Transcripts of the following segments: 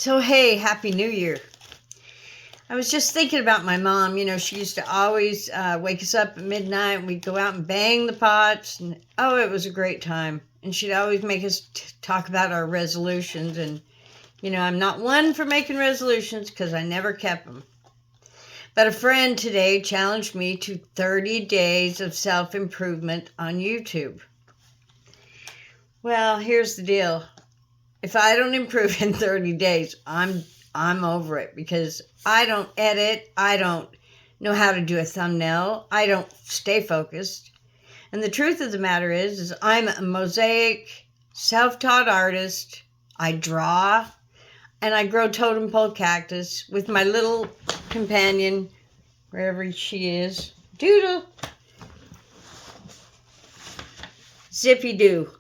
So, hey, Happy New Year. I was just thinking about my mom. She used to always wake us up at midnight and we'd go out and bang the pots. And oh, it was a great time. And she'd always make us talk about our resolutions. And, I'm not one for making resolutions because I never kept them. But a friend today challenged me to 30 days of self-improvement on YouTube. Well, here's the deal. If I don't improve in 30 days, I'm over it because I don't edit. I don't know how to do a thumbnail. I don't stay focused. And the truth of the matter is I'm a mosaic, self-taught artist. I draw and I grow totem pole cactus with my little companion, wherever she is. Doodle. Zippy doo.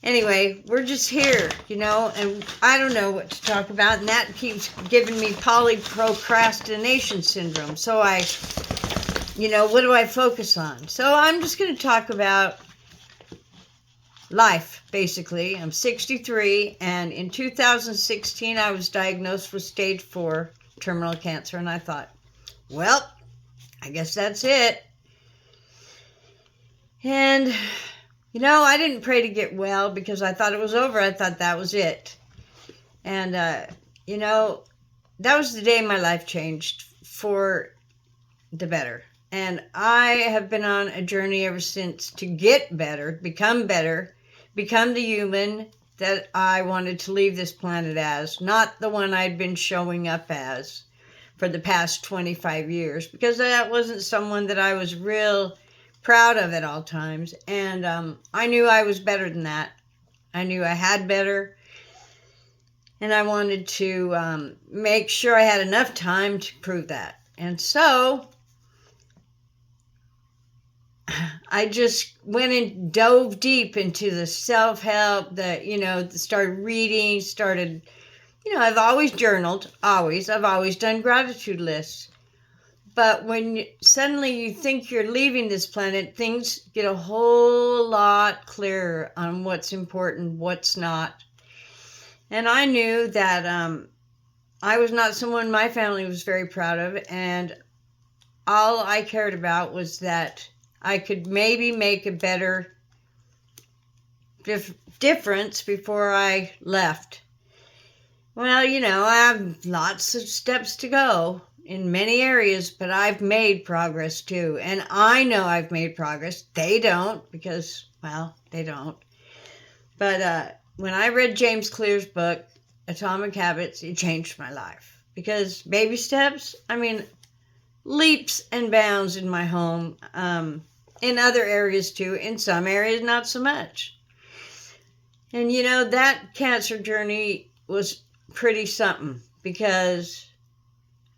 Anyway, we're just here, and I don't know what to talk about, and that keeps giving me polyprocrastination syndrome. So what do I focus on? So I'm just going to talk about life, basically. I'm 63, and in 2016, I was diagnosed with stage 4 terminal cancer, and I thought, well, I guess that's it. And I didn't pray to get well because I thought it was over. I thought that was it. And, that was the day my life changed for the better. And I have been on a journey ever since to get better, become the human that I wanted to leave this planet as, not the one I'd been showing up as for the past 25 years, because that wasn't someone that I was real proud of at all times. And I knew I was better than that. I knew I had better. And I wanted to make sure I had enough time to prove that. And so I just went and dove deep into the self-help, started reading, I've always journaled, always. I've always done gratitude lists. But when suddenly you think you're leaving this planet, things get a whole lot clearer on what's important, what's not. And I knew that I was not someone my family was very proud of. And all I cared about was that I could maybe make a better difference before I left. Well, I have lots of steps to go in many areas, but I've made progress too. And I know I've made progress. They don't because, they don't. But when I read James Clear's book, Atomic Habits, it changed my life. Because baby steps, leaps and bounds in my home, in other areas too, in some areas not so much. And that cancer journey was pretty something because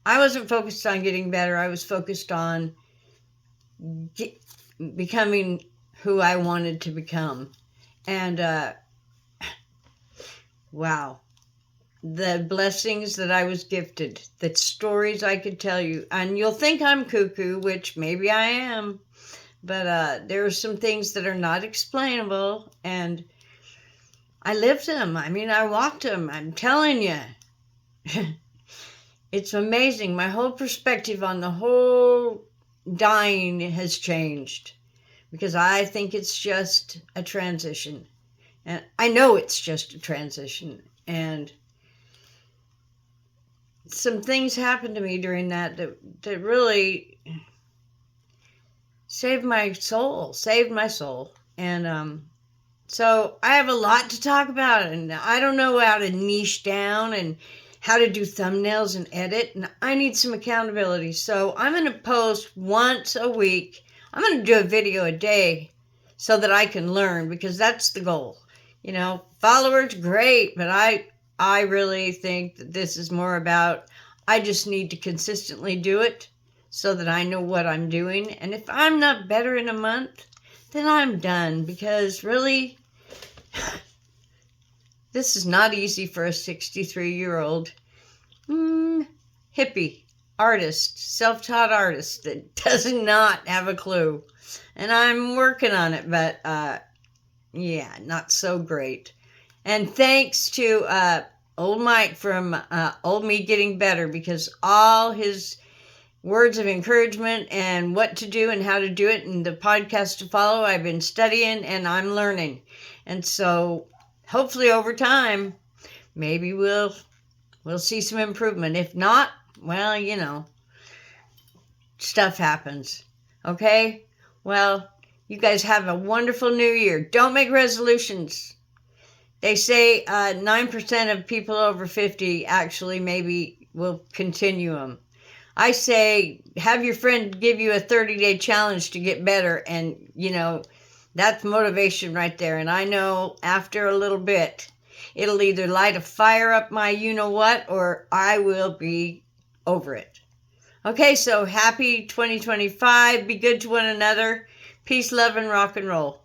I wasn't focused on getting better. I was focused on becoming who I wanted to become. And, wow, the blessings that I was gifted, the stories I could tell you. And you'll think I'm cuckoo, which maybe I am. But there are some things that are not explainable. And I lived them. I walked them. I'm telling you. It's amazing. My whole perspective on the whole dying has changed because I think it's just a transition. And I know it's just a transition. And some things happened to me during that really saved my soul. And so I have a lot to talk about. And I don't know how to niche down and how to do thumbnails and edit, and I need some accountability. So I'm going to post once a week. I'm going to do a video a day so that I can learn, because that's the goal. Followers, great, but I really think that this is more about, I just need to consistently do it so that I know what I'm doing. And if I'm not better in a month, then I'm done, because really, this is not easy for a 63-year-old hippie artist, self-taught artist that does not have a clue. And I'm working on it, but not so great. And thanks to old Mike from Old Me Getting Better, because all his words of encouragement and what to do and how to do it and the podcast to follow, I've been studying and I'm learning. And so hopefully over time, maybe we'll see some improvement. If not, well, stuff happens. Okay? Well, you guys have a wonderful new year. Don't make resolutions. They say 9% of people over 50 actually maybe will continue them. I say have your friend give you a 30-day challenge to get better, and, that's motivation right there. And I know after a little bit, it'll either light a fire up my you-know-what, or I will be over it. Okay, so happy 2025. Be good to one another. Peace, love, and rock and roll.